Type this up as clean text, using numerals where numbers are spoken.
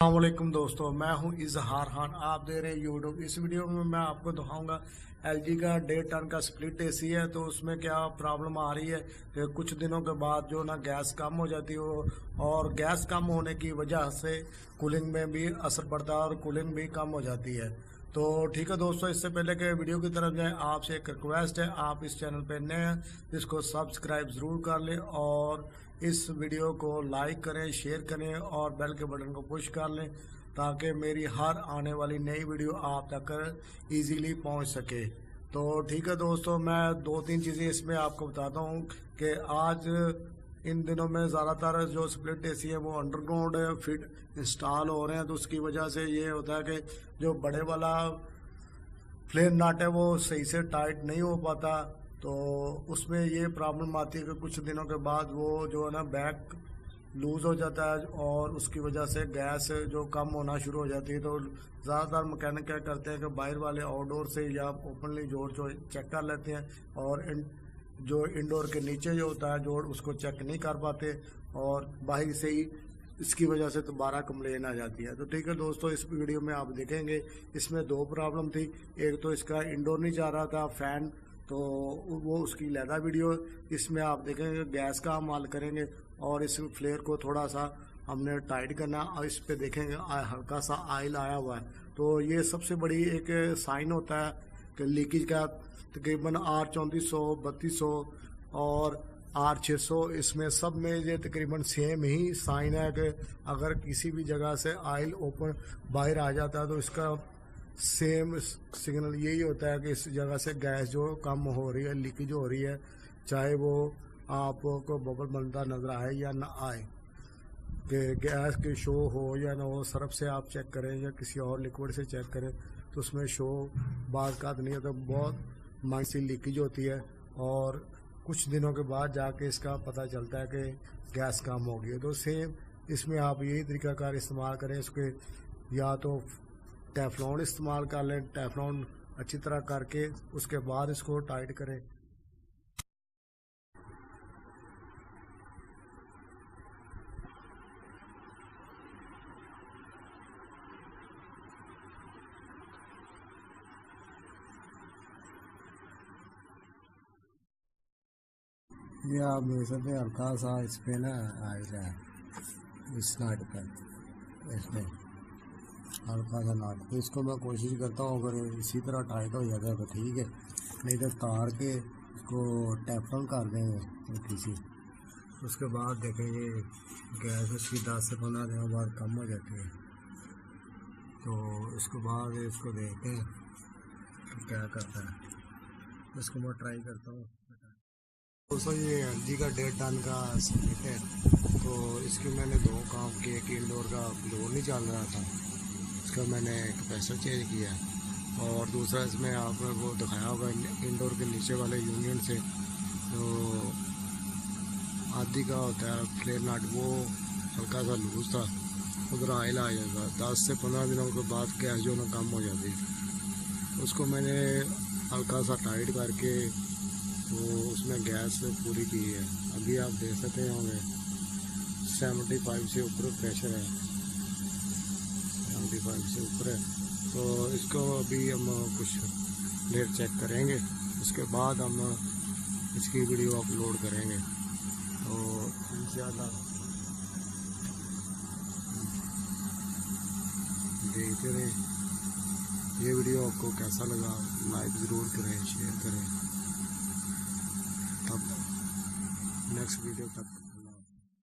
अस्सलामुअलैकुम दोस्तों, मैं हूं इजहार खान। आप दे रहे हैं यूट्यूब। इस वीडियो में मैं आपको दिखाऊंगा एलजी का 1.5 टन का स्प्लिट एसी है। तो उसमें क्या प्रॉब्लम आ रही है कि कुछ दिनों के बाद जो ना गैस कम हो जाती है और गैस कम होने की वजह से कूलिंग में भी असर पड़ता है और कूलिंग भी कम हो जाती है। तो ठीक है दोस्तों, इससे पहले के वीडियो की तरफ जाएं, आपसे एक रिक्वेस्ट है, आप इस चैनल पर नए हैं इसको सब्सक्राइब ज़रूर कर लें और इस वीडियो को लाइक करें, शेयर करें और बेल के बटन को पुश कर लें ताकि मेरी हर आने वाली नई वीडियो आप तक इजीली पहुंच सके। तो ठीक है दोस्तों, मैं दो तीन चीज़ें इसमें आपको बताता हूं कि आज इन दिनों में ज़्यादातर जो स्प्लिट एसी है वो अंडरग्राउंड फिट इंस्टॉल हो रहे हैं। तो उसकी वजह से ये होता है कि जो बड़े वाला फ्लेम नट है वो सही से टाइट नहीं हो पाता। तो उसमें ये प्रॉब्लम आती है कि कुछ दिनों के बाद वो जो है ना बैक लूज़ हो जाता है और उसकी वजह से गैस जो कम होना शुरू हो जाती है। तो ज़्यादातर मैकेनिक क्या करते हैं कि बाहर वाले आउटडोर से या ओपनली जोड़ जो चेक कर लेते हैं और जो इंडोर के नीचे जो होता है जोड़ उसको चेक नहीं कर पाते और बाहर से ही इसकी वजह से दोबारा कंप्लेन आ जाती है। तो ठीक है दोस्तों, इस वीडियो में आप देखेंगे इसमें दो प्रॉब्लम थी। एक तो इसका इंडोर नहीं जा रहा था फैन, तो वो उसकी लैदा वीडियो। इसमें आप देखेंगे गैस का हम हल करेंगे और इस फ्लेयर को थोड़ा सा हमने टाइट करना और इस पे देखेंगे हल्का सा ऑयल आया हुआ है। तो ये सबसे बड़ी एक साइन होता है कि लीकेज का। तकरीबन R3400, 3200 और R600 इसमें सब में ये तकरीबन सेम ही साइन है कि अगर किसी भी जगह से ऑयल ओपन बाहर आ जाता है तो इसका सेम सिग्नल यही होता है कि इस जगह से गैस जो कम हो रही है, लीकेज हो रही है, चाहे वो आपको बबल बनता नजर आए या ना आए। कि गैस के शो हो या ना हो, सर्फ से आप चेक करें या किसी और लिक्विड से चेक करें तो उसमें शो बात का नहीं होता, बहुत माइंड सी लीकेज होती है और कुछ दिनों के बाद जाके इसका पता चलता है कि गैस कम हो गई है। तो सेम इसमें आप यही तरीकाकार इस्तेमाल करें। इसके या तो टेफ्लॉन इस्तेमाल कर लें, टेफ्लॉन अच्छी तरह करके उसके बाद इसको टाइट करें। ये आप देख सकते हैं हल्का सा इस पे ना आयल है इस नाट पर, इसमें हल्का सा नाट। तो इसको मैं कोशिश करता हूँ अगर इसी तरह टाइट हो जाता है तो ठीक है, नहीं तो तार के इसको टेफ्लॉन कर देंगे किसी। उसके बाद देखेंगे गैस उसकी 10 से 15 दिनों बाद कम हो जाती है। तो इसके बाद इसको देखते हैं तो क्या करता है। इसको मैं ट्राई करता हूँ। दोस्तों ये एलजी का 1.5 टन का स्प्लिट है। तो इसके मैंने दो काम किए, एक इंडोर का ब्लोअर नहीं चल रहा था, इसका मैंने कैपेसिटर चेंज किया और दूसरा इसमें आपने वो दिखाया होगा इंडोर के नीचे वाले यूनियन से तो आदि का होता है फ्लेयर नट, वो हल्का सा लूज था, उधर ऑयल आ जाता। 10 से 15 दिनों के बाद गैस जो ना कम हो जाती, उसको मैंने हल्का सा टाइट करके तो उसमें गैस पूरी की है। अभी आप देख सकते होंगे 75 से ऊपर प्रेशर है, 75 से ऊपर है। तो इसको अभी हम कुछ देर चेक करेंगे, उसके बाद हम इसकी वीडियो अपलोड करेंगे। तो इंशाल्लाह देखते रहें। ये वीडियो आपको कैसा लगा लाइक ज़रूर करें, शेयर करें। तब नेक्स्ट वीडियो तक